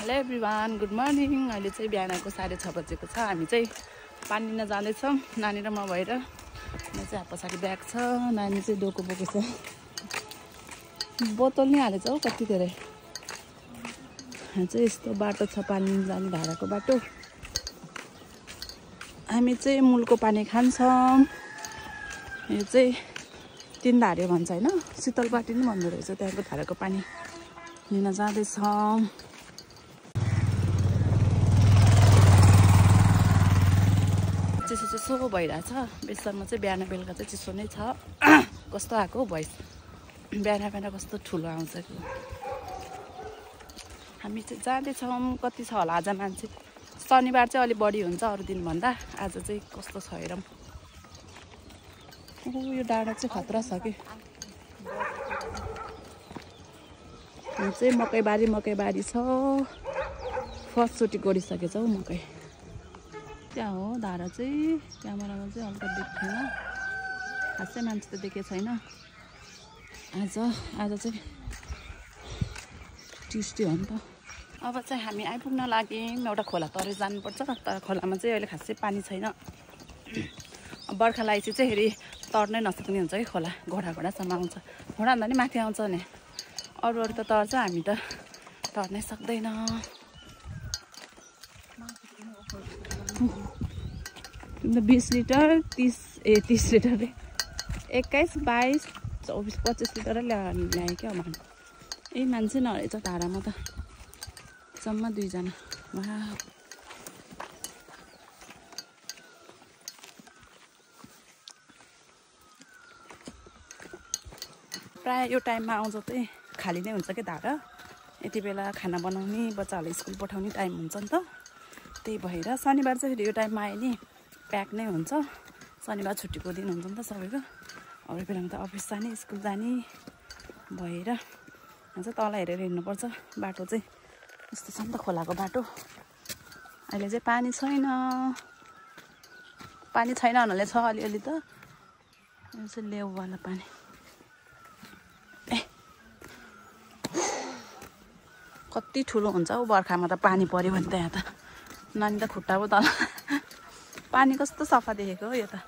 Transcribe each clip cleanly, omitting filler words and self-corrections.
Hello everyone, good morning. अहिले चाहिँ बिहानको 6:30 बजेको छ। हामी चाहिँ पानी लिन जाँदैछौँ, नानी र म भएर। यहाँ चाहिँ पछाडि ब्याग छ, नानी चाहिँ डोको बोको छ। बोतल नि हालेछ हौ कति धेरै। यहाँ चाहिँ यस्तो बाटो छ, पानी लिन जाने धाराको बाटो। हामी चाहिँ मूलको पानी खान्छौँ। यो चाहिँ 3 धारे भन्छ होइन, शीतलपाटी नि भन्दो रहेछ। त्यहाँको धाराको पानी लिन जाँदैछौँ। चिसो चिसो भइरहेछ। बेसरमा चाहिँ बिहान बेलुका चाहिँ चिसो नै छ। कस्तो आएको भोइस बिहान बिहान कस्तो ठुलो आउँछ कि। हामी चाहिँ जाँदैछौँ। कति छ होला आज मान्छे? शनिबार चाहिँ अलिक बढी हुन्छ अरू दिनभन्दा। आज चाहिँ कस्तो छ हेरौँ। यो डाँडा चाहिँ खतरा छ कि। यो चाहिँ मकैबारी छ। फर्स्टचोटि गरिसकेछ हौ मकै। त्यहाँ हो धारा चाहिँ। क्यामेरामा चाहिँ हल्का देख्दैन, खासै मान्छे त देखेको छैन। आज चाहिँ ट्युसडे हो नि त। अब चाहिँ हामी आइपुग्न लाग्यौँ। एउटा खोला तरेर जानुपर्छ, तर खोलामा चाहिँ अहिले खासै पानी छैन। बर्खा लागेपछि चाहिँ फेरि तर्नै नसक्ने हुन्छ कि खोला। घोडासम्म आउँछ। घोडा भन्दा नि माथि आउँछ नि। अरू त तर्छ, हामी त तर्नै सक्दैन। 20 लिटर 30 लिटर 21, 22, 24, 25 लिटर ल्यायो क्या अब। ए मान्छे नरहेछ धारामा त, जम्मा 2 जना। प्रायः यो टाइममा आउँछ चाहिँ खाली नै हुन्छ कि धारा। यति बेला खाना बनाउने, बच्चाहरूलाई स्कुल पठाउने टाइम हुन्छ नि त। त्यही भएर शनिबार चाहिँ फेरि यो टाइममा आयो नि प्याक नै हुन्छ। शनिबार छुट्टीको दिन हुन्छ नि त सबैको। अरू बेलामा त अफिस जाने, स्कुल जाने भएर चाहिँ तल हेरेर हिँड्नुपर्छ। बाटो चाहिँ यस्तो छ नि त, खोलाको बाटो। अहिले चाहिँ पानी छैन। पानी छैन भन्नाले छ अलिअलि त। यो चाहिँ लेउवाला पानी। कति ठुलो हुन्छ हौ बर्खामा त पानी पऱ्यो भने त। यहाँ त नानी त खुट्टा पो तल। पानी कस्तो सफा देखेको हो यो त।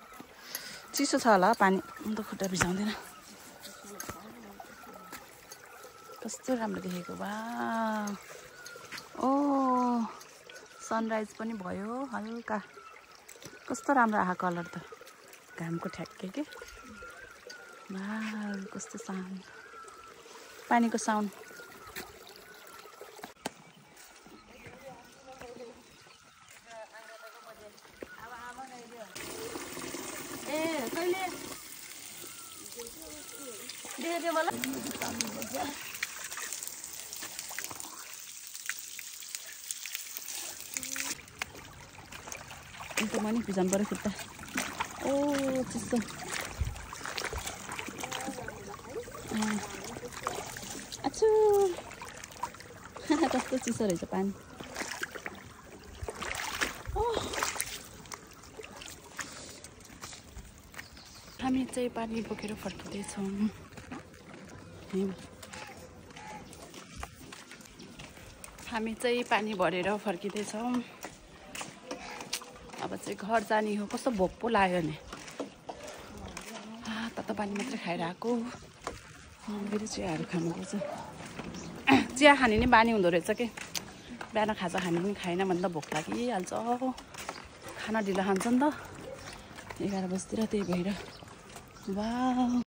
चिसो छ होला पानी, अन्त खुट्टा भिजाउँदैन। कस्तो राम्रो देखेको बा। ओ सनराइज पनि भयो हल्का। कस्तो राम्रो आएको कलर त, घामको ठ्याक्कै के। बा कस्तो साउन्ड, पानीको साउन्ड। अन्त म नि भिजाउनु पऱ्यो खुट्टा। ओ चिसो। आछु कस्तो चिसो रहेछ पानी। हामी चाहिँ पानी बोकेर फर्किँदैछौँ। हामी चाहिँ पानी भरेर फर्किँदैछौँ। अब चाहिँ घर जाने हो। कस्तो भोक पो लाग्यो नि। तातो पानी मात्रै खाएर आएको। फेरि चियाहरू खानुपर्छ। चिया खाने नि बानी हुँदो रहेछ कि। बिहान खाजा खाने पनि खाएन भने त भोक लागिहाल्छ। खाना ढिलो खान्छ नि त 11 बजीतिर। त्यही भएर वाह।